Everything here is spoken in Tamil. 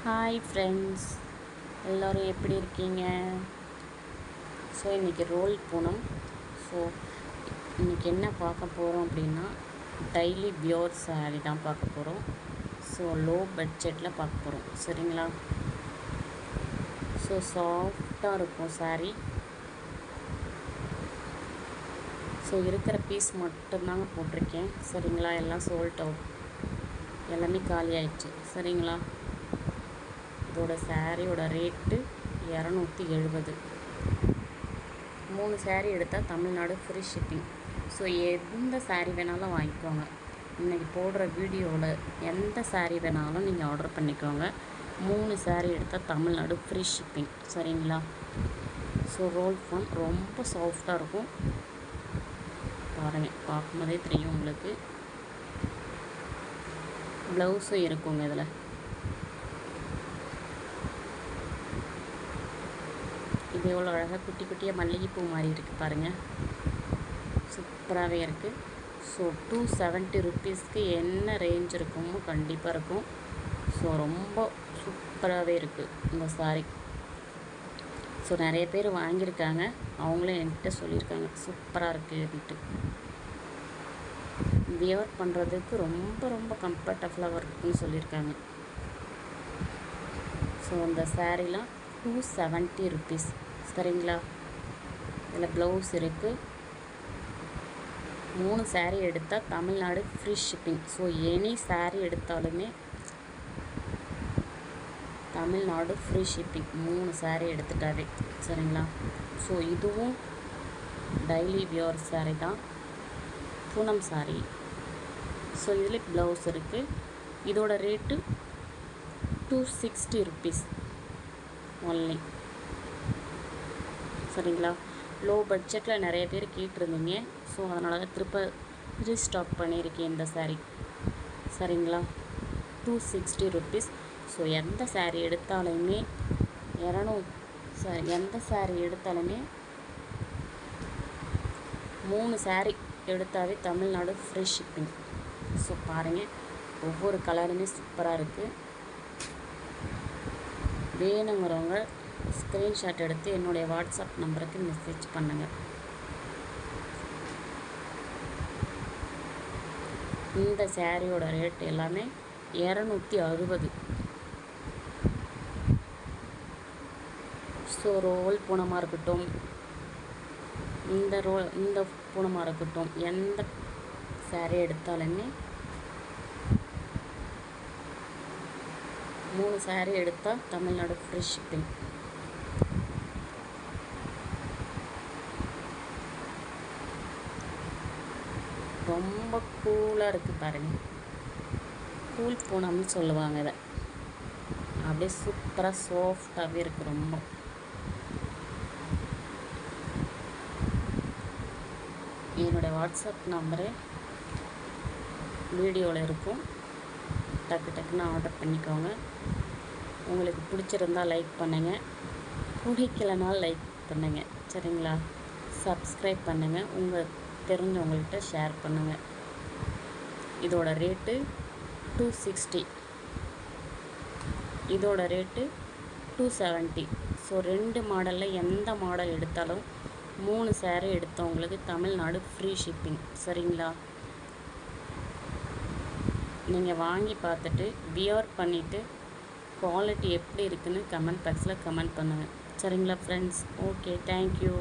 ஹாய் ஃப்ரெண்ட்ஸ், எல்லோரும் எப்படி இருக்கீங்க? ஸோ இன்றைக்கி ரோல் பூனம். ஸோ இன்றைக்கி என்ன பார்க்க போகிறோம் அப்படின்னா, டெய்லி பியோர் சாரீ தான் பார்க்க போகிறோம். ஸோ லோ பட்ஜெட்டில் பார்க்க போகிறோம், சரிங்களா? ஸோ சாஃப்டாக இருக்கும் சாரீ. ஸோ இருக்கிற பீஸ் மட்டும்தாங்க போட்டிருக்கேன், சரிங்களா? எல்லாம் சோல்ட் அவுட், எல்லாமே காலி ஆயிடுச்சு, சரிங்களா? இதோட சாரியோட ரேட்டு 270. 3 சாரீ எடுத்தால் தமிழ்நாடு ஃப்ரீ ஷிப்பிங். ஸோ எந்த சாரீ வேணாலும் வாங்கிக்கோங்க. இன்றைக்கி போடுற வீடியோவில் எந்த சாரீ வேணாலும் நீங்கள் ஆர்டர் பண்ணிக்கோங்க. 3 சாரீ எடுத்தால் தமிழ்நாடு ஃப்ரீ ஷிப்பிங், சரிங்களா? ஸோ ரோல் ஃபார்ம் ரொம்ப சாஃப்டாக இருக்கும். பாருங்கள், பார்க்கும்போதே தெரியும் உங்களுக்கு. ப்ளவுஸும் இருக்குங்க இதில். இது எவ்வளோ அழகாக குட்டி குட்டியாக மல்லிகைப்பூ மாதிரி இருக்குது பாருங்கள், சூப்பராகவே இருக்குது. ஸோ 270 ருப்பீஸ்க்கு என்ன ரேஞ்ச் இருக்குமோ கண்டிப்பாக இருக்கும். ஸோ ரொம்ப சூப்பராகவே இருக்குது இந்த சாரீ. ஸோ நிறைய பேர் வாங்கியிருக்காங்க, அவங்களே என்கிட்ட சொல்லியிருக்காங்க சூப்பராக இருக்குது அப்படின்ட்டு. வியர் பண்ணுறதுக்கு ரொம்ப ரொம்ப கம்ஃபர்டபுளாக இருக்குன்னு சொல்லியிருக்காங்க. ஸோ இந்த சாரீலாம் 270 ருப்பீஸ், சரிங்களா? இதில் ப்ளவுஸ் இருக்குது. 3 சாரீ எடுத்தால் Tamil Nadu free shipping. So any sari எடுத்தாலுமே தமிழ்நாடு ஃப்ரீ ஷிப்பிங், 3 சாரீ எடுத்துட்டாவே, சரிங்களா? ஸோ இதுவும் டெய்லி வியர் சாரீ தான், பூனம் சாரீ. ஸோ இதில் ப்ளவுஸ் இருக்குது. இதோட ரேட்டு 260 ருப்பீஸ் ஒன்லி, சரிங்களா? லோ பட்ஜெட்டில் நிறைய பேர் கேட்டிருந்தீங்க. ஸோ அதனால தான் திருப்ப ரீஸ்டாக் பண்ணியிருக்கேன் இந்த சாரீ, சரிங்களா? 260 ருப்பீஸ். ஸோ எந்த சாரீ எடுத்தாலுமே எந்த சாரீ எடுத்தாலுமே 3 sari எடுத்தாவே Tamil Nadu free shipping. So பாருங்கள், ஒவ்வொரு கலருமே சூப்பராக இருக்குது. வேணுங்கிறவங்க ஸ்க்ரீன்ஷாட் எடுத்து என்னுடைய வாட்ஸ்அப் நம்பருக்கு மெசேஜ் பண்ணுங்கள். இந்த சாரியோட ரேட் எல்லாமே 260. ஸோ ரோல் பூனமாக இருக்கட்டும், இந்த பூனமாக இருக்கட்டும், எந்த சாரீ எடுத்தாலுமே 3 சாரீ எடுத்தால் தமிழ்நாடு ஃப்ரீ ஷிப்பிங். ரொம்ப கூலாக இருக்குது பாருங்கள், கூல் பூனம்னு சொல்லுவாங்க இதை. அப்படியே சூப்பராக சாஃப்டாகவே இருக்குது ரொம்ப. என்னோடய வாட்ஸ்அப் நம்பரு வீடியோவில் இருக்கும், டக்கு டக்குன்னு ஆர்டர் பண்ணிக்கோங்க. உங்களுக்கு பிடிச்சிருந்தால் லைக் பண்ணுங்கள், பிடிக்கலனாலும் லைக் பண்ணுங்கள், சரிங்களா? சப்ஸ்கிரைப் பண்ணுங்கள், உங்கள் தெரிஞ்சவங்கள்கிட்ட ஷேர் பண்ணுங்கள். இதோட ரேட்டு 260, இதோட ரேட்டு 270. ஸோ 2 மாடலில் எந்த மாடல் எடுத்தாலும் 3 சாரீ எடுத்தவங்களுக்கு தமிழ்நாடு ஃப்ரீ ஷிப்பிங், சரிங்களா? நீங்கள் வாங்கி பார்த்துட்டு வியர் பண்ணிவிட்டு குவாலிட்டி எப்படி இருக்குதுன்னு கமெண்ட் பாக்ஸில் கமெண்ட் பண்ணுங்கள், சரிங்களா ஃப்ரெண்ட்ஸ்? Okay, thank you.